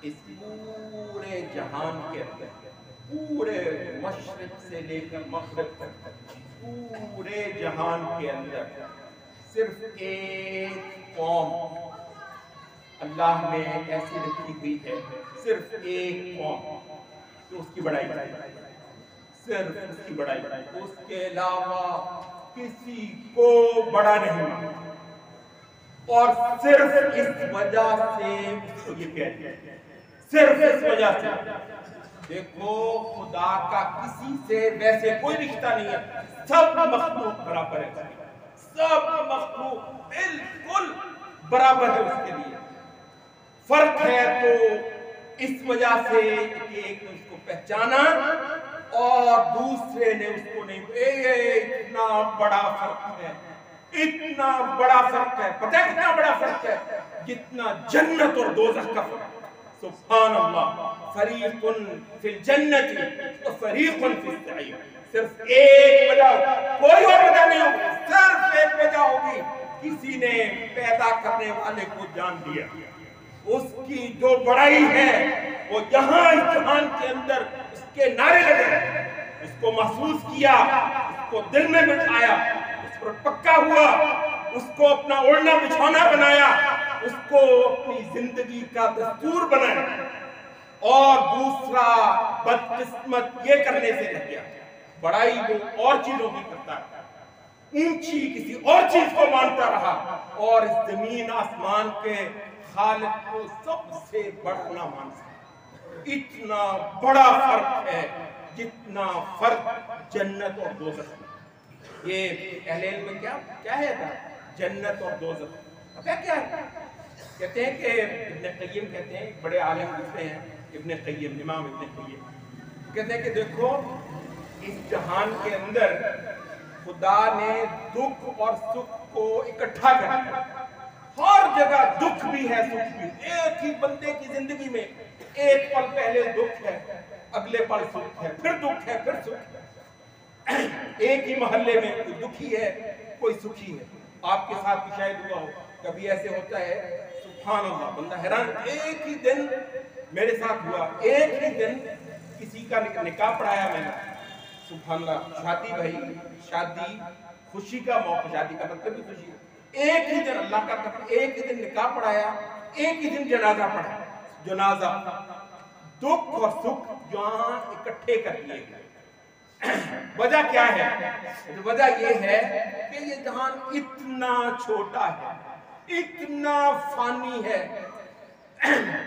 اس پورے جہان کے اندر، پورے مشرق سے لے کر مغرب تک، پورے جہان کے اندر صرف ایک قوم اللہ نے ایسی رکھی ہوئی ہے، صرف ایک قوم تو اس کی بڑائی، صرف اس کی بڑائی، اس کے علاوہ کسی کو بڑا نہیں، اور صرف اس وجہ سے اس کو یہ کہتے ہیں، صرف اس وجہ سے۔ دیکھو خدا کا کسی سے ویسے کوئی رشتہ نہیں ہے، سب مخلوق برابر ہے، سب مخلوق بالکل برابر ہے اس کے لیے۔ فرق ہے تو اس وجہ سے کہ ایک نے اس کو پہچانا اور دوسرے نے اس کو نہیں۔ اتنا بڑا فرق ہے، اتنا بڑا فرق ہے۔ پتہ ہے کتنا بڑا فرق ہے؟ جتنا جنت اور دوزخ کا فرق۔ سبحان اللہ، فریق فی الجنت و فریق فی السعیر۔ صرف ایک وجہ، کوئی اور وجہ نہیں ہوگی، صرف ایک وجہ ہوگی، کسی نے پیدا کرنے والے کو جان دیا۔ اس کی جو بڑائی ہے وہ یہاں اس جہان کے اندر اس کے نعرے لگے، اس کو محسوس کیا، اس کو دل میں بٹھایا، اس پر پکا ہوا، اس کو اپنا اوڑھنا بچھونا بنایا، اس کو اپنی زندگی کا دستور بنایا۔ اور دوسرا بدقسمت یہ کرنے سے رہ گیا، بڑائی وہ اور چیزوں کی کرتا ہے، اونچی کسی اور چیز کو مانتا رہا، اور اس زمین آسمان کے خالق کو سب سے بڑا نہ مان سکتا۔ اتنا بڑا فرق ہے جتنا فرق جنت اور دوزخ میں۔ یہ اہل علم میں کیا ہے تھا؟ جنت اور دوزخ پتہ کیا ہے؟ کہتے ہیں کہ ابن قیم کہتے ہیں، بڑے عالم لکھتے ہیں ابن قیم، امام ابن قیم کہتے ہیں کہ دیکھو اس جہان کے اندر خدا نے دکھ اور سکھ کو اکٹھا کر دیا۔ ہر جگہ دکھ بھی ہے، سکھ بھی۔ ایک ہی بندے کی زندگی میں ایک پل پہلے دکھ ہے، اگلے پل سکھ ہے، پھر دکھ ہے، پھر سکھ ہے۔ ایک ہی محلے میں کوئی دکھی ہے، کوئی سکھی ہے۔ آپ کے ساتھ بھی شاید ہوا ہو، کبھی ایسے ہوتا ہے سبحان اللہ بندہ حیران۔ ایک ہی دن میرے ساتھ ہوا، ایک ہی دن کسی کا نکاح پڑھایا میں نے، سبحان اللہ، شادی بھائی، شادی خوشی کا موقع، شادی کا مطلب بھی خوشی ہے۔ ایک ہی دن اللہ کا قسم، ایک ہی دن نکاح پڑھایا، ایک ہی دن جنازہ پڑھا۔ جنازہ، دکھ اور سکھ جہاں اکٹھے کر لیے گئے۔ وجہ کیا ہے؟ وجہ یہ ہے کہ یہ جہان اتنا چھوٹا ہے، اتنا فانی ہے۔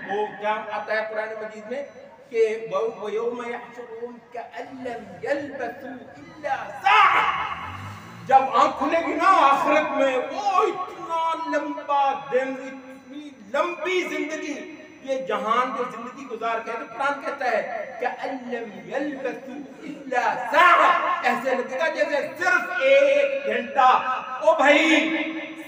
وہ کیا آتا ہے قرآن مجید میں کہ وَيَوْمَ يَحْشُرُهُمْ كَأَن لَّمْ يَلْبَثُوا إِلَّا سَاعَةً، جب آنکھ کھلے گی نا آخرت میں، وہ اتنا لمبا دن، اتنی لمبی زندگی، یہ جہان جو زندگی گزار کے، تو قرآن کہتا ہے كَأَن لَّمْ يَلْبَثُوا إِلَّا سَاعَةً، ایسے لگے گا جیسے صرف ایک گھنٹہ۔ او بھائی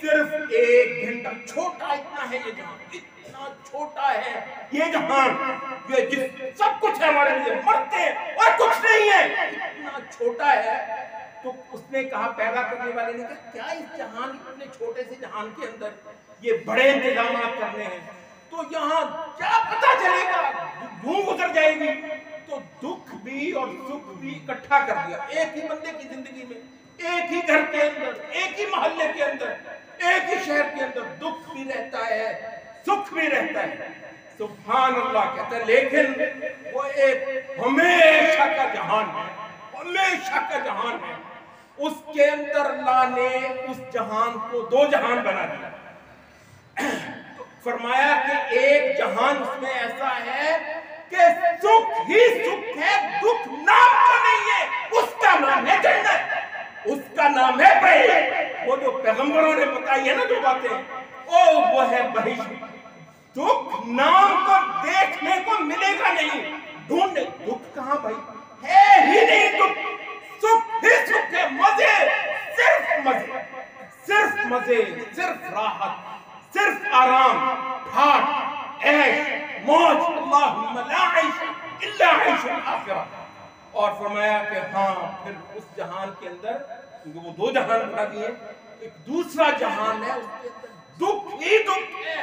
صرف ایک گھنٹہ، چھوٹا اتنا ہے یہ جہان، اتنا چھوٹا ہے یہ جہان، یہ جس سب کچھ ہے ہمارے لیے، مرتے اور کچھ نہیں ہے، اتنا چھوٹا ہے۔ تو اس نے کہا، پیدا کرنے والے نے کہا کیا اس جہان، اتنے چھوٹے سے جہان کے اندر یہ بڑے انتظامات کرنے ہیں، تو یہاں کیا پتہ چلے گا، یوں گزر جائے گی۔ تو دکھ بھی اور سکھ بھی اکٹھا کر دیا ایک ہی بندے کی زندگی میں، ایک ہی گھر کے اندر، ایک ہی محلے کے اندر، ایک ہی شہر کے اندر، دکھ بھی رہتا ہے، سکھ بھی رہتا ہے۔ سبحان اللہ کہتا ہے، لیکن وہ ایک ہمیشہ کا جہان ہے، ہمیشہ کا جہان ہے۔ اس کے اندر اللہ نے اس جہان کو دو جہان بنا دیا۔ تو فرمایا کہ ایک جہان اس میں ایسا ہے کہ سکھ ہی سکھ ہے، دکھ نام کا نہیں ہے، اس کا نام ہے جنت، اس کا نام ہے بہشت۔ وہ جو پیغمبروں نے بتائی ہے نا جو باتیں، وہ ہے بہشت۔ دکھ نام کو دیکھنے کو ملے گا نہیں، ڈھونڈے دکھ کہاں بھائی، ہے ہی نہیں دکھ، سکھ ہی سکھ ہے، مزے، صرف مزے، صرف مزے، صرف راحت، صرف آرام، ٹھاٹ، عیش، موج، اللہم لا عیش الا عیش الآخرہ۔ اور فرمایا کہ ہاں پھر اس جہان کے اندر، کیونکہ وہ دو جہان بنا دیے، ایک دوسرا جہان ہے، اس کے اندر دکھ ہی دکھ ہے،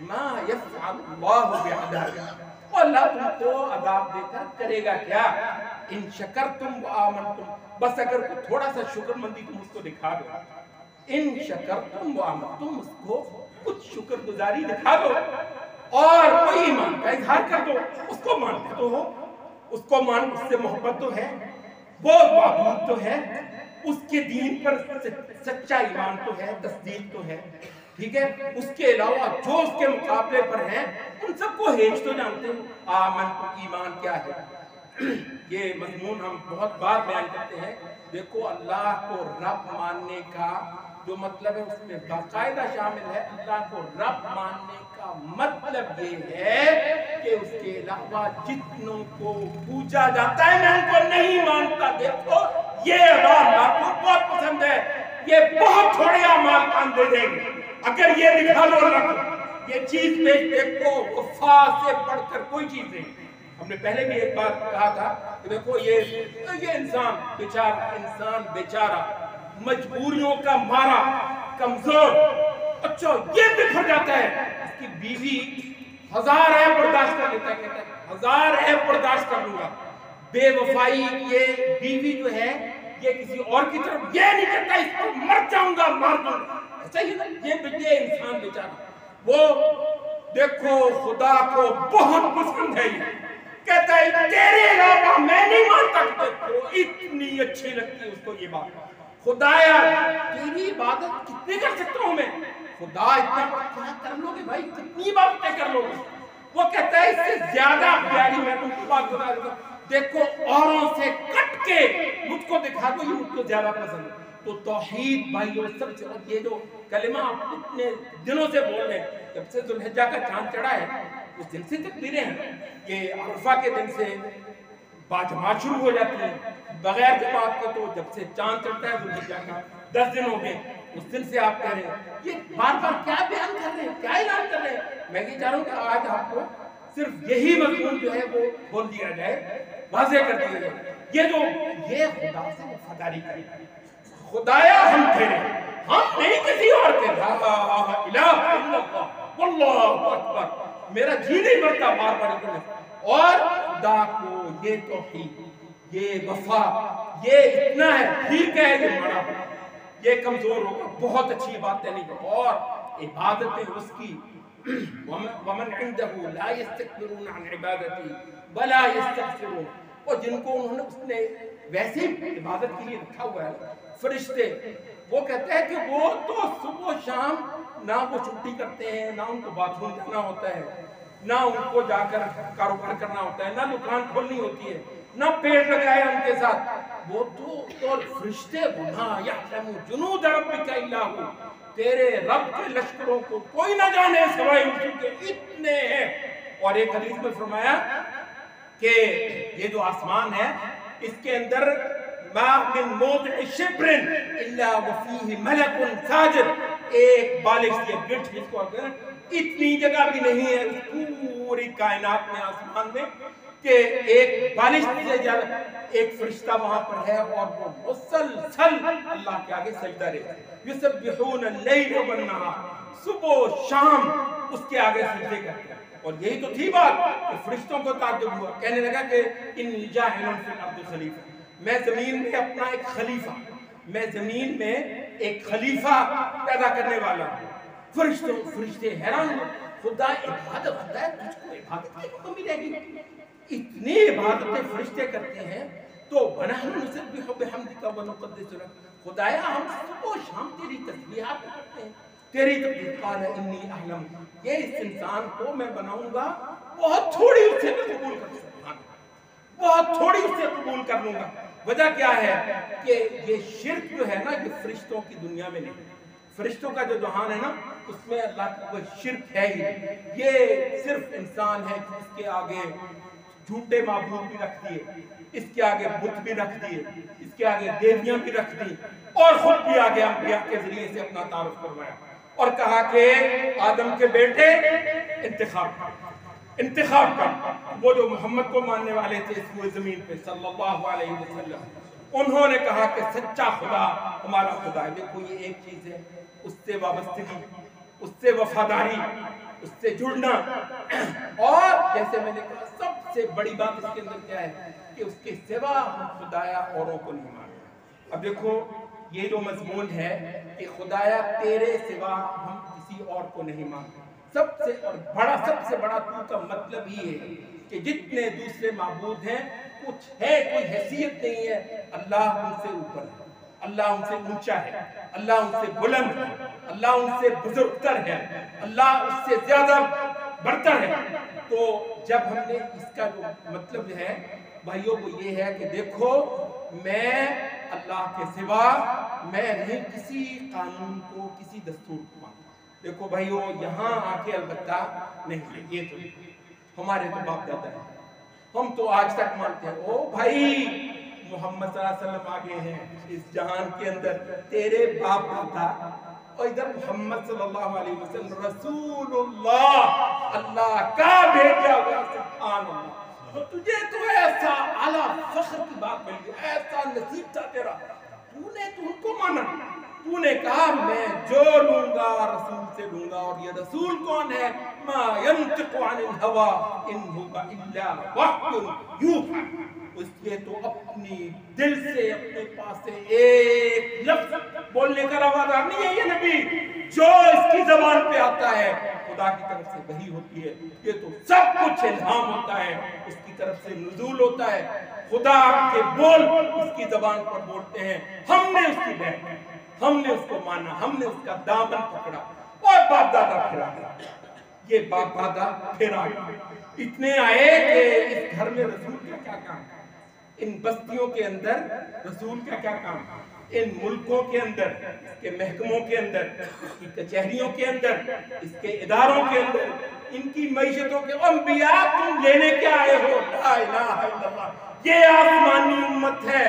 ما یفعل اللہ بعذابکم، اللہ تم کو عذاب دے کر کرے گا کیا؟ ان شکرتم وآمنتم، بس اگر تھوڑا سا شکر مندی تم اس کو دکھا دو، ان شکرتم وآمنتم، اس کو کچھ شکر گزاری دکھا دو اور کوئی ایمان کا اظہار کر دو، اس کو مانتے تو ہو، اس کو مان، اس سے محبت تو ہے، وہ معبود تو ہے، اس کے دین پر سچا ایمان تو ہے، تصدیق تو ہے، ٹھیک ہے؟ اس کے علاوہ جو اس کے مقابلے پر ہیں ان سب کو ہیج تو جانتے ہیں۔ آمن تو ایمان کیا ہے؟ یہ مضمون ہم بہت بار بیان کرتے ہیں۔ دیکھو اللہ کو رب ماننے کا جو مطلب ہے اس میں باقاعدہ شامل ہے، اللہ کو رب ماننے کا مطلب یہ ہے کہ اس کے علاوہ جتنوں کو پوجا جاتا ہے میں ان کو نہیں مانتا۔ دیکھو یہ اللہ کو بہت پسند ہے، یہ بہت تھوڑے اعمال کام دے دیں گے اگر یہ دکھا لو اللہ کو، یہ چیز میں دیکھو وفا سے بڑھ کر کوئی چیز نہیں۔ ہم نے پہلے بھی ایک بات کہا تھا کہ دیکھو یہ انسان بیچارہ مجبوریوں کا مارا، کمزور، اچھا یہ بکھر جاتا ہے، اس کی بیوی ہزار عیب برداشت کر لیتا ہے، کہتا ہے ہزار عیب برداشت کر لوں گا، بے وفائی یہ بیوی جو ہے یہ کسی اور کی طرف یہ نہیں کہتا اس پر مر جاؤں گا، مار دوں گا، ایسا ہی نا یہ انسان بیچارہ، وہ دیکھو خدا کو بہت پسند ہے، یہ کہتا ہے تیرے علاوہ میں نہیں مانتا، دیکھو اتنی اچھی لگتی ہے اس کو یہ بات، خدایا تیری عبادت کتنی کر سکتا ہوں میں، خدا اتنا کیا کر لو گے بھائی، کتنی عبادتیں کر لو گے، وہ کہتا ہے اس سے زیادہ پیاری میں تم کو بات بتا دیتا ہوں، دیکھو اوروں سے کٹ کے مجھ کو دکھا دو، یہ مجھ کو زیادہ پسند ہے۔ تو توحید بھائیو سب سے، اور یہ جو کلمہ آپ اتنے دنوں سے بول رہے ہیں، جب سے ذوالحجہ کا چاند چڑھا ہے اس دن سے تکبیریں ہیں، یہ عرفہ کے دن سے باجماعت شروع ہو جاتی ہیں، بغیر جماعت کے تو جب سے چاند چڑھتا ہے ذوالحجہ کا 10 دن ہو گئے، اس دن سے آپ کہہ رہے ہیں، یہ بار بار کیا بیان کر رہے ہیں، کیا اعلان کر رہے ہیں؟ میں یہ چاہ رہا ہوں کہ آج آپ کو صرف یہی مضمون جو ہے وہ بول دیا جائے، واضح کر دیا جائے، یہ خدا سے وفاداری کرے، خدایا ہم تیرے، ہم نہیں کسی اور کے، لا الہ الا اللہ واللہ اکبر، میرا جی نہیں بڑھتا بار بار کرنے، اور خدا کو یہ توحید، یہ وفا، یہ اتنا ہے، ٹھیک ہے یہ بڑا ہوگا، یہ کمزور ہوگا، بہت اچھی باتیں نہیں ہوگا، اور عبادتیں اس کی، وَمَنْ عِنْدَهُ لَا يَسْتَكْبِرُونَ عَنْ عِبَادَتِهِ وَلَا يَسْتَكْبِرُونَ، اور جن کو انہوں نے اس نے ویسے عبادت کے لیے رکھا ہوا ہے، فرشتے، وہ کہتے ہیں کہ وہ تو صبح و شام نہ وہ چھٹی کرتے ہیں، نہ ان کو باتھ روم جانا ہوتا ہے، نہ ان کو جا کر کاروبار کرنا ہوتا ہے، نہ دکان کھولنی ہوتی ہے، نہ پیڑ لگائے ان کے ساتھ، وہ تو فرشتے وَمَا يَعْلَمُ جُنُودَ رَبِّكَ إِلَّا هُوَ، تیرے رب کے لشکروں کو کوئی نہ جانے سوائے اسی کے، اتنے ہیں۔ اور ایک حدیث میں فرمایا کہ یہ جو آسمان ہے اس کے اندر مَا مِن مَوْضِعِ شِبْرٍ إِلَّا وَفِيهِ مَلَكٌ سَاجِدٌ، ایک بالش یہ گٹھ جس کو اگر اتنی جگہ بھی نہیں ہے پوری کائنات میں، آسمان میں، کہ ایک بالش سے زیادہ ایک فرشتہ وہاں پر ہے، اور وہ مسلسل اللہ کے آگے سجدہ رہے، یسبحون اللیل والنہار، صبح و شام اس کے آگے سجدے کرتے ہیں۔ اور یہی تو تھی بات کہ فرشتوں کو تعجب ہوا، کہنے لگا کہ انی جاعل فی الارض خلیفہ، میں زمین میں اپنا ایک خلیفہ، میں زمین میں ایک خلیفہ پیدا کرنے والا ہوں۔ فرشتے حیران ہو، خدا عبادت، خدا ہے تجھ کو عبادت کی کمی رہ گئی، اتنی عبادتیں فرشتے کرتے ہیں، تو وَنَحْنُ نُسَبِّحُ بِحَمْدِكَ وَنُقَدِّسُ لَكَ، خدایا ہم صبح و شام تیری تسبیحات کرتے ہیں، تیری تقدیر، قال انی اعلم، یہ اس انسان کو میں بناؤں گا، بہت تھوڑی اس سے میں قبول کر سکتا ہوں، بہت تھوڑی اس سے قبول کر لوں گا۔ وجہ کیا ہے کہ یہ شرک جو ہے نا یہ فرشتوں کی دنیا میں نہیں، فرشتوں کا جو جہان ہے نا اس میں اللہ کا کوئی شرک ہے ہی، یہ صرف انسان ہے اس کے آگے جھوٹے معبود بھی رکھ دیے، اس کے آگے بت بھی رکھ دیے، اس کے آگے دیویاں بھی رکھ دی، اور خود بھی آگے انبیاء کے ذریعے سے اپنا تعارف کروایا، اور کہا کہ آدم کے بیٹے انتخاب کا، وہ جو محمد کو ماننے والے تھے اس روئے زمین پہ صلی اللہ علیہ وسلم، انہوں نے کہا کہ سچا خدا ہمارا خدا ہے۔ دیکھو یہ ایک چیز ہے، اس سے وابستگی، اس سے وفاداری، اس سے جڑنا. اور جیسے میں نے کہا سب سے بڑی بات اس کے اندر کیا ہے کہ اس کے سوا ہم خدایا اوروں کو نہیں مانتے. اب دیکھو یہ جو مضمون ہے کہ خدایا تیرے سوا ہم کسی اور کو نہیں مانتے. سب سے بڑا تو کا مطلب ہی ہے کہ جتنے دوسرے معبود ہیں کچھ ہے، کوئی حیثیت نہیں ہے. اللہ ان سے اوپر ہے، اللہ ان سے اونچا ہے، اللہ ان سے بلند ہے، اللہ ان سے بزرگتر ہے، اللہ اس سے زیادہ برتر ہے. تو جب ہم نے اس کا جو مطلب ہے بھائیوں وہ یہ ہے کہ دیکھو میں اللہ کے سوا میں نہیں کسی قانون کو، کسی دستور کو مانتا. دیکھو بھائیوں یہاں آ کے البتہ نہیں، یہ تو ہمارے تو باپ دادا ہیں، ہم تو آج تک مانتے ہیں. او بھائی محمد صلی اللہ علیہ وسلم آگے ہیں اس جہان کے اندر، تیرے باپ دادا اور ادھر محمد صلی اللہ علیہ وسلم رسول اللہ، اللہ کا بھیجا ہوا. سبحان اللہ. تو تجھے تو ایسا اعلیٰ فخر کی بات مل گئی، ایسا نصیب تھا تیرا، تو نے تو ان کو مانا. تو نے کہا میں جو لوں گا رسول سے لوں گا. اور یہ رسول کون ہے؟ ما ينطق عن الهوى ان هو الا وحی یوحی. اس لیے تو اپنی دل سے اپنے پاس سے ایک لفظ بولنے کا روادار نہیں ہے یہ نبی. جو اس کی زبان پہ آتا ہے خدا کی طرف سے وحی ہوتی ہے. یہ تو سب کچھ الہام ہوتا ہے، اس کی طرف سے نزول ہوتا ہے. خدا کے بول اس کی زبان پر بولتے ہیں. ہم نے اس کی بیعت، ہم نے اس کو مانا، ہم نے اس کا دامن پکڑا اور باپ دادا پھرا گیا. یہ باپ دادا پھرا گیا. اتنے آئے کہ اس گھر میں رسول کا کیا کام، ان بستیوں کے اندر رسول کا کیا کام، ان ملکوں کے اندر، اس کے محکموں کے اندر، اس کی کچہریوں کے اندر، اس کے اداروں کے اندر، ان کی معیشتوں کے. انبیاء تم لینے کیا آئے ہو؟ لا الہ الا اللہ. یہ آسمانی امت ہے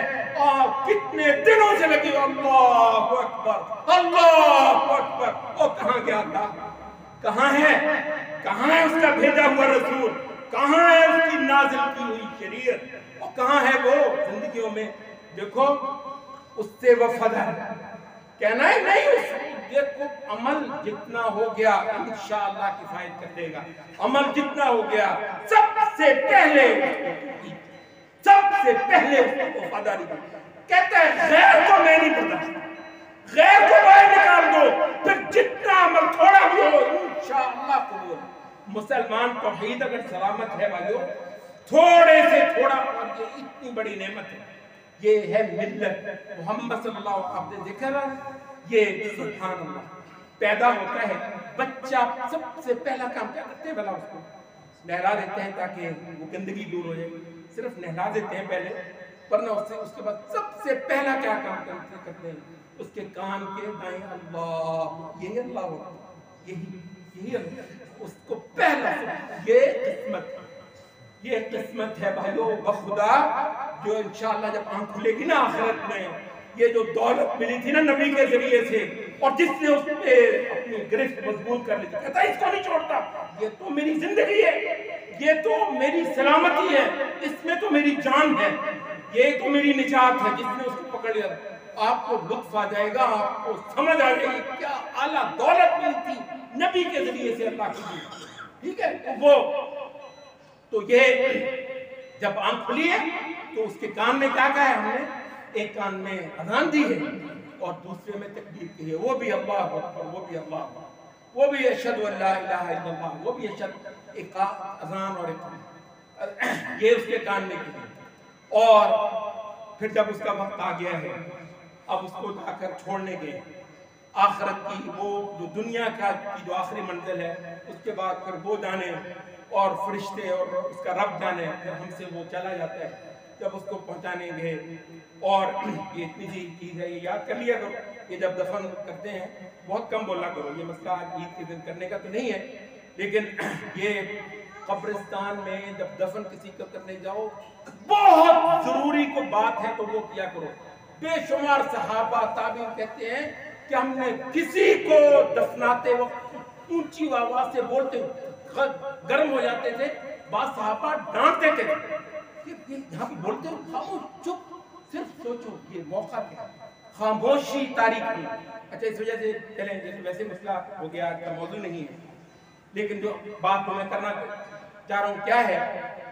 اور کتنے دنوں سے لگے. اللہ اکبر اللہ اکبر. اور کہاں گیا تھا؟ کہاں ہے؟ کہاں ہے اس کا بھیجا ہوا رسول؟ کہاں ہے اس کی نازل کی ہوئی شریعت؟ اور کہاں ہے وہ زندگیوں میں؟ دیکھو اس سے وفادار کہنا ہے نہیں. اس دیکھو عمل جتنا ہو گیا انشاءاللہ کفایت کر دے گا. عمل جتنا ہو گیا سب سے پہلے اس کو وفاداری دی. کہتا ہے غیر کو میں نہیں برداشت، غیر کو باہر نکال دو، پھر جتنا عمل تھوڑا بھی ہو انشاءاللہ قبول. مسلمان توحید اگر سلامت ہے بھائیو، تھوڑے سے تھوڑا. اور یہ اتنی بڑی نعمت ہے، یہ ہے ملت محمد صلی اللہ علیہ وسلم. دیکھا رہا یہ سبحان اللہ پیدا ہوتا ہے بچہ، سب سے پہلا کام کیا کرتے ہیں بھلا؟ اس کو نہلا دیتے ہیں تاکہ وہ گندگی دور ہو جائے. صرف نہلا دیتے ہیں پہلے، ورنہ اس کے بعد سب سے پہلا کیا کام کرتے ہیں؟ اس کے کان کے دائیں اللہ، یہی اللہ ہوتا ہے، یہی اللہ. اس کو پہلا یہ قسمت ہے بھائیو بخدا، جو انشاءاللہ جب آنکھ کھلے گی نا آخرت میں، یہ جو دولت ملی تھی نا نبی کے ذریعے سے، اور جس نے اس پہ اپنی گرفت مضبوط کر لی تھی، کہتا ہے اس کو نہیں چھوڑتا. یہ تو میری زندگی ہے، یہ تو میری سلامتی ہے، اس میں تو میری جان ہے، یہ تو میری نجات ہے. جس نے اس کو پکڑ لیا آپ کو لطف آ جائے گا، آپ کو سمجھ آ جائے گی کیا اعلیٰ دولت ملی تھی نبی کے ذریعے سے اللہ کی دی. ٹھیک ہے، وہ تو یہ جب آنکھ کھلی ہے تو اس کے کان میں کیا کہا ہے ہم نے؟ ایک کان میں اذان دی ہے اور دوسرے میں تکبیر کی ہے. وہ بھی اللہ اکبر، وہ بھی اللہ اکبر، وہ بھی اشہد ان لا الہ الا اللہ، وہ بھی اشہد. ایک اذان اور ایک یہ اس کے کان میں کی ہے. اور پھر جب اس کا وقت آ گیا ہے، اب اس کو جا کر چھوڑنے گئے آخرت کی وہ جو دنیا کی جو آخری منزل ہے، اس کے بعد پھر وہ جانے اور فرشتے اور اس کا رب جانے، پھر ہم سے وہ چلا جاتا ہے. جب اس کو پہنچانے گئے، اور یہ اتنی سی چیز ہے، یہ یاد کر لیا کرو، یہ جب دفن کرتے ہیں بہت کم بولا کرو. یہ مسئلہ آج عید کے دن کرنے کا تو نہیں ہے، لیکن یہ قبرستان میں جب دفن کسی کو کرنے جاؤ بہت ضروری کو بات ہے تو وہ کیا کرو. بے شمار صحابہ تابعین کہتے ہیں کہ ہم نے کسی کو دفناتے وقت اونچی آواز سے بولتے گرم ہو جاتے تھے. بعض صحابہ ڈانٹتے تھے کہ یہاں پہ بولتے ہو، خاموش چپ، صرف سوچو یہ موقع کیا، خاموشی تاریخ میں. اچھا اس وجہ سے چلیں، جیسے ویسے مسئلہ ہو گیا، آج کا موضوع نہیں ہے، لیکن جو بات میں کرنا چاہ رہا ہوں کیا ہے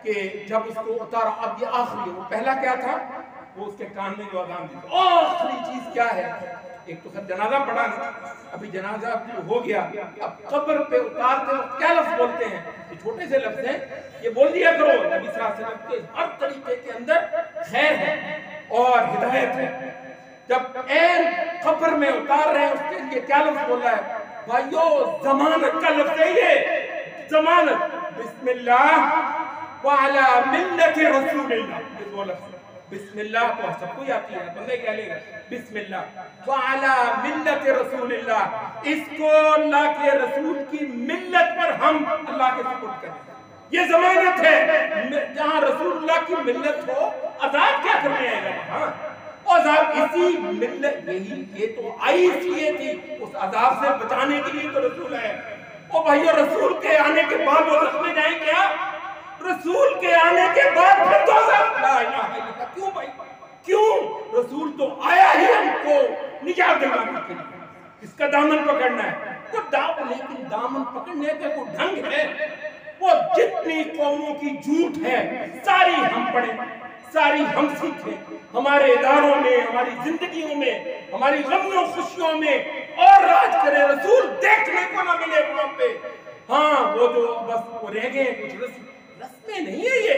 کہ جب اس کو اتارا، اب یہ آخری ہے، وہ پہلا کیا تھا، وہ اس کے کان میں جو اذان دی، آخری چیز کیا ہے، ایک تو خیر جنازہ پڑھا نا، ابھی جنازہ ہو گیا، اب قبر پہ اتارتے وقت کیا لفظ بولتے ہیں، یہ چھوٹے سے لفظ ہیں، یہ بول دیا کرو نبی صلی اللہ علیہ وسلم کے ہر طریقے کے اندر خیر ہے اور ہدایت ہے۔ جب این قبر میں اتار رہے ہیں اس کے لیے کیا لفظ بولا ہے بھائیو، ضمانت کا لفظ ہے، یہ ضمانت، بسم اللہ وعلی ملت رسول اللہ، یہ دو لفظ، بسم اللہ کو سب کو آتی ہے، بندے کیا لے گا، بسم اللہ وعلی ملت رسول اللہ، اس کو اللہ کے رسول کی ملت پر ہم اللہ کے سپرد کریں، یہ ضمانت ہے۔ جہاں رسول اللہ کی ملت ہو، عذاب کیا کرنے آئے گا وہاں، عذاب اسی ملت، یہی یہ تو آئی اس لیے تھی، اس عذاب سے بچانے کے لیے تو رسول ہے۔ او بھائیو، رسول کے آنے کے بعد وہ رکھنے جائیں کیا، رسول کے آنے کے بعد پھر تو عذاب، لا الہ الا اللہ، کیوں بھائی کیوں، رسول تو آیا ہی ہم کو نجات دلانے کے لیے، اس کا دامن پکڑنا ہے، لیکن دامن پکڑنے کا کوئی ڈھنگ ہے، وہ جتنی قوموں کی جھوٹ ہے ساری ہم پڑھیں، ساری ہم سیکھیں، ہمارے اداروں میں، ہماری زندگیوں میں، ہماری غموں خوشیوں میں، اور راج کرے، رسول دیکھنے کو نہ ملے وہاں پہ، ہاں وہ جو بس وہ رہ گئے کچھ رسمیں نہیں ہے،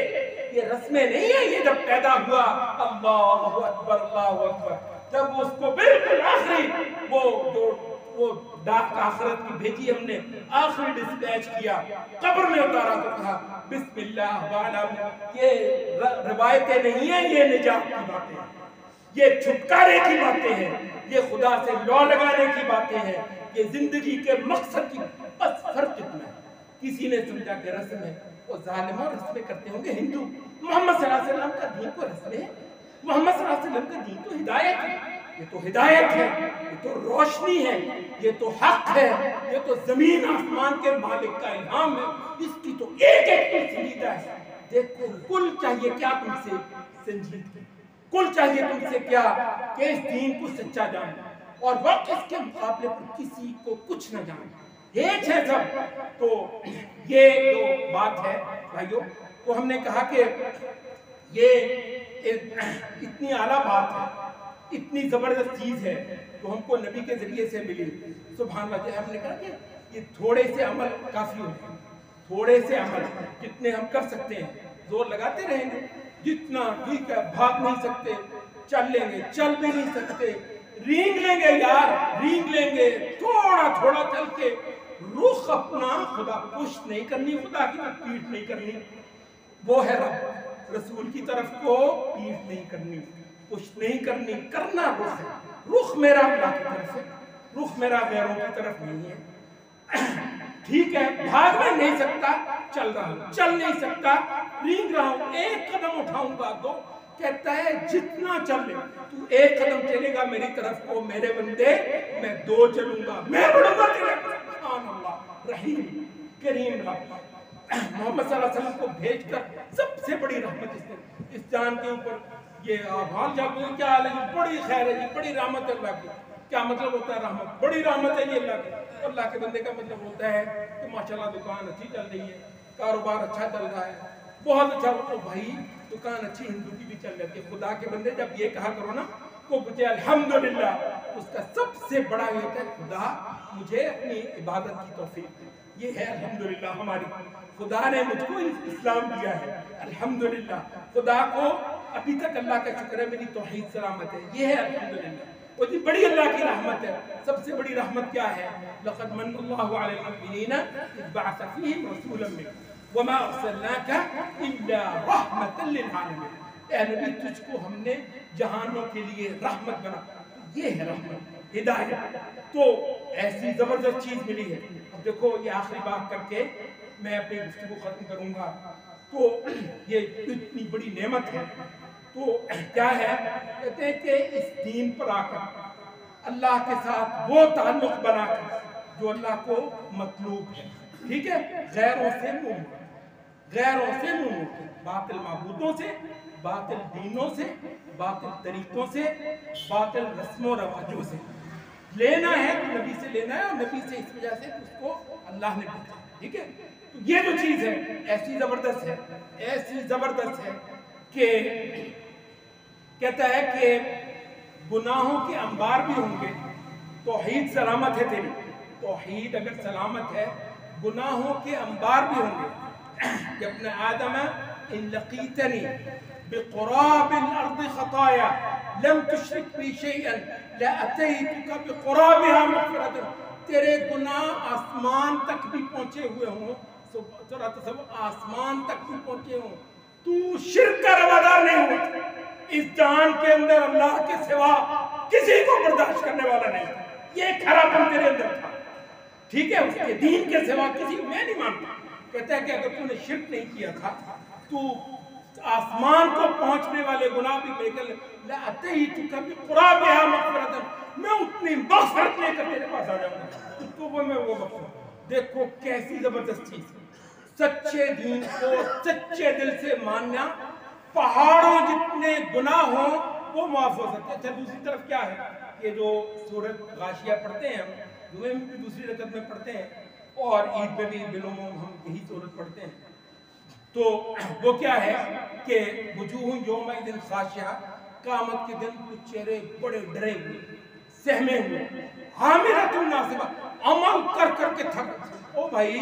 یہ رسمیں نہیں ہے، یہ جب پیدا ہوا اللہ اکبر اللہ اکبر، جب اس کو بالکل آخری وہ ڈاک آخرت کی بھیجی ہم نے، آخری ڈسپیچ کیا، قبر میں اتارا تو کہا بسم اللہ وعلا، یہ روایتیں نہیں ہیں، یہ نجات کی باتیں ہیں، یہ چھٹکارے کی باتیں ہیں، یہ خدا سے لو لگانے کی باتیں ہیں، یہ زندگی کے مقصد کی، بس فرق اتنا ہے، کسی نے سمجھا کہ رسم ہے، وہ ظالموں رسمیں کرتے ہوں گے ہندو، محمد صلی اللہ علیہ وسلم کا دین کو رسمیں ہے، محمد صلی اللہ علیہ وسلم کا دین تو ہدایت ہے، یہ تو ہدایت ہے، یہ تو روشنی ہے، یہ تو حق ہے، یہ تو زمین آسمان کے مالک کا الہام ہے، اس کی تو ایک ایک سنجیدہ ہے، دیکھو کل چاہیے کیا تم سے سنجیدگی، کل چاہیے تم سے کیا کہ اس دین کو سچا جانا، اور وقت اس کے مقابلے پر کسی کو کچھ نہ جانا، ایک ہے سب۔ تو یہ جو بات ہے بھائیو، تو ہم نے کہا کہ یہ اتنی اعلیٰ بات ہے، اتنی زبردست چیز ہے جو ہم کو نبی کے ذریعے سے ملی، سبحان اللہ۔ ہم نے کہا کہ یہ تھوڑے سے عمل کافی ہوتے ہیں، تھوڑے سے عمل جتنے ہم کر سکتے ہیں، زور لگاتے رہیں گے جتنا، ٹھیک ہے، بھاگ نہیں سکتے چل لیں گے، چل بھی نہیں سکتے رینگ لیں گے یار، رینگ لیں گے، تھوڑا تھوڑا چل کے رخ اپنا خدا پشت نہیں کرنی، خدا کی طرف پیٹ نہیں کرنی، وہ ہے رب، رسول کی طرف کو پیٹ نہیں کرنی، پشت نہیں کرنی، کرنا رخ ہے، رخ میرا اللہ کی طرف ہے، رخ میرا غیروں کی طرف نہیں ہے، ٹھیک ہے، بھاگ میں نہیں سکتا چل رہا ہوں، چل نہیں سکتا رینگ رہا ہوں، ایک قدم اٹھاؤں گا دو، کہتا ہے جتنا چل لے، تو ایک قدم چلے گا میری طرف کو میرے بندے، میں دو چلوں گا، میں بڑھوں گا تیرے، سبحان اللہ، رحیم کریم رب، محمد صلی اللہ علیہ وسلم کو بھیج کر سب سے بڑی رحمت اس نے، اس جان کے اوپر یہ حال جب کیا حال ہے جی، بڑی خیر ہے جی، بڑی رحمت ہے اللہ کی، کیا مطلب ہوتا ہے رحمت، بڑی رحمت ہے یہ اللہ کی، اللہ کے بندے کا مطلب ہوتا ہے کہ ماشاءاللہ دکان اچھی چل رہی ہے، کاروبار اچھا چل رہا ہے، بہت اچھا، تو بھائی دکان اچھی ہندو کی بھی چل جاتی ہے، خدا کے بندے جب یہ کہا کرو نا کو بچے الحمدللہ، اس کا سب سے بڑا یہ ہوتا ہے خدا مجھے اپنی عبادت کی توفیق دی، یہ ہے الحمدللہ ہماری، خدا نے مجھ کو اسلام دیا ہے، الحمدللہ، خدا کو ابھی تک اللہ کا شکر ہے میری توحید سلامت ہے، یہ ہے الحمدللہ، وہ جی بڑی اللہ کی رحمت ہے، سب سے بڑی رحمت کیا ہے، لقد من اللہ علی المؤمنین اذ بعث فیہم رسولا منہم وما ارسلناک الا رحمۃ للعالمین، اے نبی تجھ کو ہم نے جہانوں کے لیے رحمت بنا، یہ ہے رحمت، ہدایت، تو ایسی زبردست چیز ملی ہے۔ اب دیکھو یہ آخری بات کر کے میں اپنی گفتگو ختم کروں گا، تو یہ اتنی بڑی نعمت ہے، تو کیا ہے، کہتے ہیں کہ اس دین پر آ کر اللہ کے ساتھ وہ تعلق بنا کر جو اللہ کو مطلوب ہے، ٹھیک ہے، غیروں سے منہ غیروں سے منہ باطل معبودوں سے، باطل دینوں سے، باطل طریقوں سے، باطل رسم و رواجوں سے لینا ہے تو نبی سے لینا ہے، اور نبی سے اس وجہ سے اس کو اللہ نے بھیجا، ٹھیک ہے؟ تو یہ جو چیز ہے ایسی زبردست ہے کہ کہتا ہے کہ گناہوں کے انبار بھی ہوں گے، توحید سلامت ہے تیری، توحید اگر سلامت ہے گناہوں کے انبار بھی ہوں گے. کہ ابن آدم ان لقیتنی بقراب الارض خطایا لم تشرک بی شیئا لاتیتک بقرابها مغفرتا. تیرے گناہ آسمان تک بھی پہنچے ہوئے ہوں، ذرا تصور آسمان تک بھی پہنچے ہوں، تو شرک کا روادار نہیں ہو. اس جہان کے اندر اللہ کے سوا کسی کو برداشت کرنے والا نہیں تھا، یہ کھرا پن تیرے اندر تھا. ٹھیک ہے، اس کے دین کے سوا کسی میں نہیں مانتا. کہتا ہے کہ اگر تو نے شرک نہیں کیا تھا تو آسمان کو پہنچنے والے گناہ بھی لے کر لَأَتَيْتُكَ بِقُرَابِهَا مَغْفِرَةً، میں اتنی مغفرت لے کر تیرے پاس آ جاؤں گا تو وہ میں وہ بخشوں. دیکھو کیسی زبردست چیز، سچے دین کو سچے دل سے ماننا، پہاڑوں جتنے گناہ ہوں وہ معاف ہو سکتے. اچھا دوسری طرف کیا ہے، یہ جو سورۃ غاشیہ پڑھتے ہیں ہم جمعے میں بھی دوسری رکعت میں پڑھتے ہیں اور عید میں بھی بالعموم ہم یہی سورت پڑھتے ہیں. تو وہ کیا ہے کہ وجوہ یومئذ خاشعہ، قیامت کے دن کچھ چہرے بڑے ڈرے ہوئے، سہمے ہوئے، عاملۃ ناصبہ، عمل کر کر کے تھک. او بھائی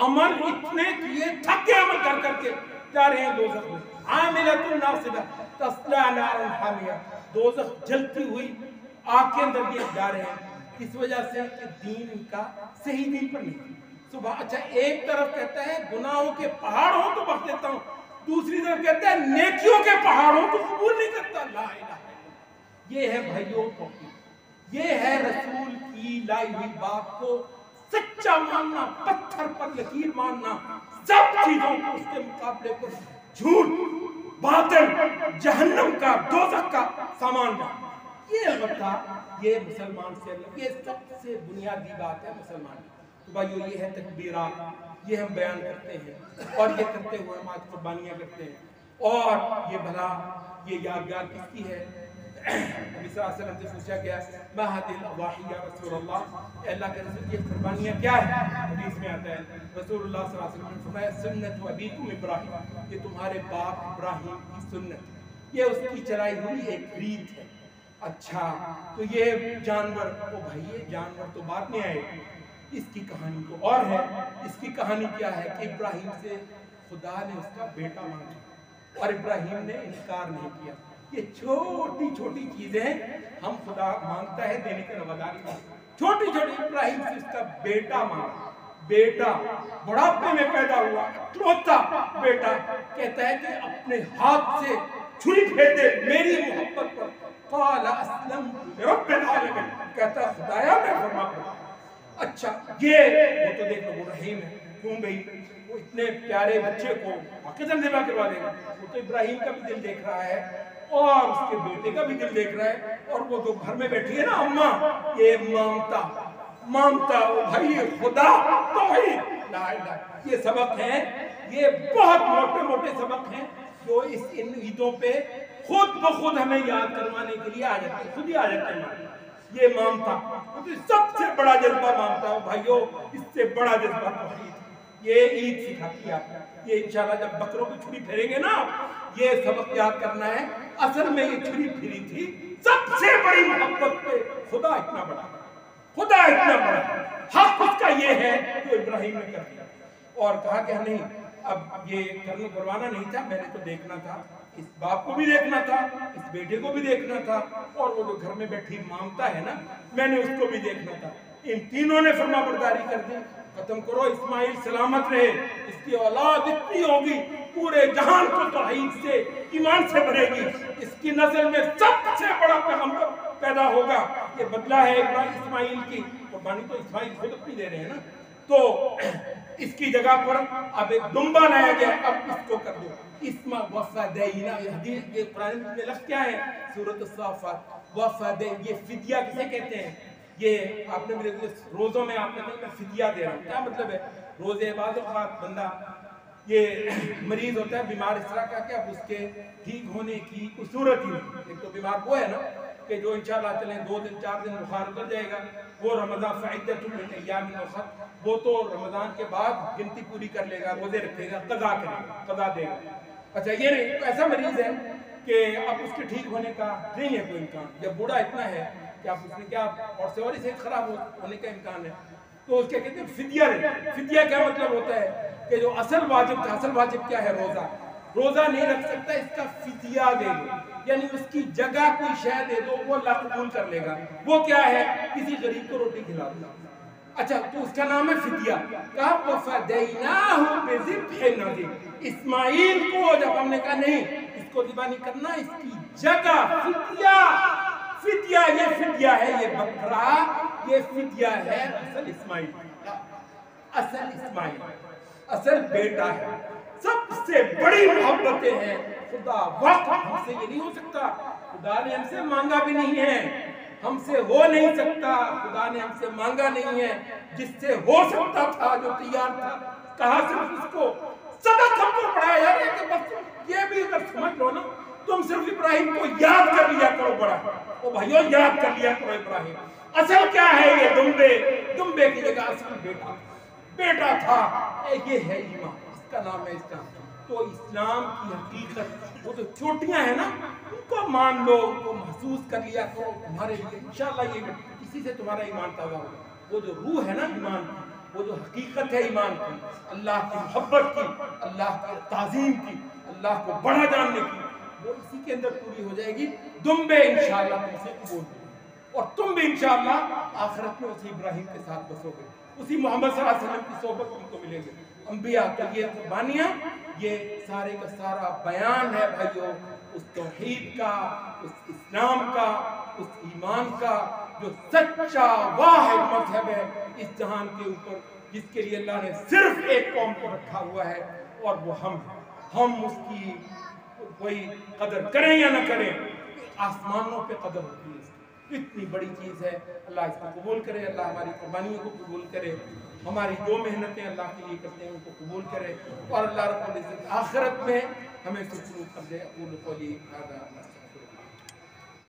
عمل اتنے کیے تھک کے عمل کر کر کے جا رہے ہیں دوزخ میں. عاملۃ ناصبہ تصلی نارا حامیہ، دوزخ جلتی ہوئی آگ کے اندر یہ جا رہے ہیں. اس وجہ سے کہ دین ان کا صحیح دین پر نہیں. صبح اچھا ایک طرف کہتا ہے گناہوں کے پہاڑ ہوں تو بخش دیتا ہوں، دوسری طرف کہتا ہے نیکیوں کے پہاڑ ہوں تو قبول نہیں کرتا. لا الہ الا اللہ. یہ ہے بھائیوں توحید، یہ ہے رسول کی لائی ہوئی بات کو سچا ماننا، پتھر پر لکیر ماننا، سب چیزوں کو اس کے مقابلے پر جھوٹ، باطل، جہنم کا، دوزخ کا سامان ہے. یہ البتہ یہ مسلمان سے یہ سب سے بنیادی بات ہے مسلمان. تو بھائیو یہ ہے تکبیرات، یہ ہم بیان کرتے ہیں اور یہ کرتے ہوئے ہم آج قربانیاں کرتے ہیں. اور یہ بھلا یہ یادگار کس کی ہے؟ نبی صلی اللہ علیہ وسلم سے پوچھا گیا ما هذه الاضاحی یا رسول اللہ، اے اللہ کے رسول یہ قربانیاں کیا ہے؟ حدیث میں آتا ہے رسول اللہ صلی اللہ علیہ وسلم نے فرمایا سنت ابیکم ابراہیم، یہ تمہارے باپ ابراہیم کی سنت، یہ اس کی چلائی ہوئی ایک ریت ہے. اچھا تو یہ جانور، او بھائی یہ جانور تو بعد میں آئے، اس کی کہانی تو اور ہے. اس کی کہانی کیا ہے کہ ابراہیم سے خدا نے اس کا بیٹا مانگا اور ابراہیم نے انکار نہیں کیا. یہ چھوٹی چھوٹی چیزیں ہم خدا مانگتا ہے دینے کے رواداری میں، چھوٹی چھوٹی. ابراہیم سے اس کا بیٹا مانگا، بیٹا بڑھاپے میں پیدا ہوا، اکلوتا بیٹا. کہتا ہے کہ اپنے ہاتھ سے چھری پھیر دے میری محبت پر. قال اسلمت لرب العالمین، کہتا ہے خدایا میں فرما پڑا. اچھا یہ وہ تو دیکھ لو وہ رحیم ہے، کیوں بھئی وہ اتنے پیارے بچے کو واقعاً ذبح کروا دے گا. وہ تو ابراہیم کا بھی دل دیکھ رہا ہے اور اس کے بیٹے کا بھی دل دیکھ رہا ہے. اور وہ جو گھر میں بیٹھی ہے نا اماں، یہ مامتا بھائی خدا توحید لا الہ. یہ سبق ہیں، یہ بہت موٹے موٹے سبق ہیں جو ان عیدوں پہ خود بخود ہمیں یاد کروانے کے لیے آ جاتے ہیں، خود ہی آ جاتے ہیں. یہ مامتا سب سے بڑا جذبہ مامتا ہے بھائیو، اس سے بڑا جذبہ توحید. یہ عید سکھاتی ہے آپ کو. یہ انشاءاللہ جب بکروں کی چھری پھیریں گے نا یہ سبق یاد کرنا ہے. اصل میں یہ چھری پھری تھی سب سے بڑی محبت پہ. خدا اتنا بڑا، خدا اتنا بڑا، حق اس کا یہ ہے جو ابراہیم نے کر دیا. اور کہا کہ نہیں اب یہ کرنا کروانا نہیں تھا، میں نے تو دیکھنا تھا، اس باپ کو بھی دیکھنا تھا، اس بیٹے کو بھی دیکھنا تھا، اور وہ جو گھر میں بیٹھی مامتا ہے نا میں نے اس کو بھی دیکھنا تھا. ان تینوں نے فرما برداری کر دی. ختم کرو، اسماعیل سلامت رہے، اس کی اولاد اتنی ہوگی پورے جہان کو توحید سے ایمان سے بھرے گی. اس کی نسل میں سب سے بڑا پیغمبر پیدا ہوگا. یہ بدلہ ہے اسماعیل کی قربانی. تو اسماعیل خود اپنی دے رہے ہیں نا. تو اس کی جگہ پر اب ایک دمبا لایا گیا، اب اس کو کر دو اسما وفدینا. یہ قرآن میں لفظ کیا ہے؟ سورۃ الصافات وفدین. یہ فدیہ کسے کہتے ہیں؟ یہ آپ نے میرے روزوں میں آپ نے کہا میں فدیہ دے رہا ہوں. کیا مطلب ہے؟ روزے بعض اوقات بندہ یہ مریض ہوتا ہے بیمار اس طرح کا کہ اب اس کے ٹھیک ہونے کی کوئی صورت ہی نہیں. ایک تو بیمار وہ ہے نا کہ جو انشاءاللہ چلیں 2 دن 4 دن بخار اتر جائے گا، وہ رمضان فعدۃ من ایام اخر، وہ تو رمضان کے بعد گنتی پوری کر لے گا، روزے رکھے گا، قضا کرے گا، قضا دے گا. اچھا یہ نہیں، ایسا مریض ہے کہ اب اس کے ٹھیک ہونے کا نہیں ہے کوئی امکان، جب بوڑھا اتنا ہے کہ اب اس نے کیا اور سے اور صحت خراب ہونے کا امکان ہے، تو اس کے کہتے ہیں فدیہ ہے. فدیہ کیا مطلب ہوتا ہے کہ جو اصل واجب کیا ہے؟ روزہ نہیں رکھ سکتا، اس کا فدیہ دے دو، یعنی اس کی جگہ کوئی شے دے دو، وہ اللہ قبول کر لے گا. وہ کیا ہے؟ کسی غریب کو روٹی کھلا دو. اچھا تو اس کا نام ہے فدیہ. کہا وَفَدَيْنَاهُ بِذِبْحٍ عَظِيمٍ. اسماعیل کو جب ہم نے کہا نہیں اس کو ذبح نہیں کرنا، اس کی جگہ فدیہ یہ فدیہ ہے، یہ بکرا یہ فدیہ ہے. اصل بیٹا ہے، سب سے بڑی محبتیں ہیں. خدا وقت ہم سے یہ نہیں ہو سکتا، خدا نے ہم سے مانگا بھی نہیں ہے، ہم سے ہو نہیں سکتا، خدا نے ہم سے مانگا نہیں ہے. جس سے ہو سکتا تھا، جو تیار تھا، کہا صرف اس کو سبق ہم کو پڑھایا ہے کہ بس یہ بھی اگر سمجھ لو نا، تم صرف ابراہیم کو یاد کر لیا کرو. بڑا او بھائیو یاد کر لیا کرو ابراہیم. اصل کیا ہے؟ یہ دمبے کی جگہ اصل بیٹا تھا. یہ ہے ایمان، اس کا نام ہے اسلام. تو اسلام کی حقیقت وہ جو چوٹیاں ہیں نا، ان کو مان لو، ان کو محسوس کر لیا کرو. تمہارے لیے انشاءاللہ یہ اسی سے تمہارا ایمان تازہ ہوگا. وہ جو روح ہے نا ایمان کی، وہ جو حقیقت ہے ایمان کی، اللہ کی محبت کی، اللہ کی تعظیم کی، اللہ کو بڑا جاننے کی، وہ اسی کے اندر پوری ہو جائے گی. دمبے انشاءاللہ تم سے قبول ہوں، اور تم بھی انشاءاللہ آخرت میں اسی ابراہیم کے ساتھ بسو گے، اسی محمد صلی اللہ علیہ وسلم کی صحبت تم کو ملے گی. انبیاء کا یہ قربانیاں، یہ سارے کا سارا بیان ہے بھائیو اس توحید کا، اس اسلام کا، اس ایمان کا جو سچا واحد مذہب ہے اس جہان کے اوپر، جس کے لیے اللہ نے صرف ایک قوم کو رکھا ہوا ہے، اور وہ ہم اس کی کوئی قدر کریں یا نہ کریں، آسمانوں پہ قدر ہوتی ہے. اتنی بڑی چیز ہے. اللہ اس کو قبول کرے، اللہ ہماری قربانیوں کو قبول کرے، ہماری جو محنتیں اللہ کے لیے کرتے ہیں ان کو قبول کرے، اور اللہ رب العزت آخرت میں ہمیں سلوک کر دے. اقول قولی ھذا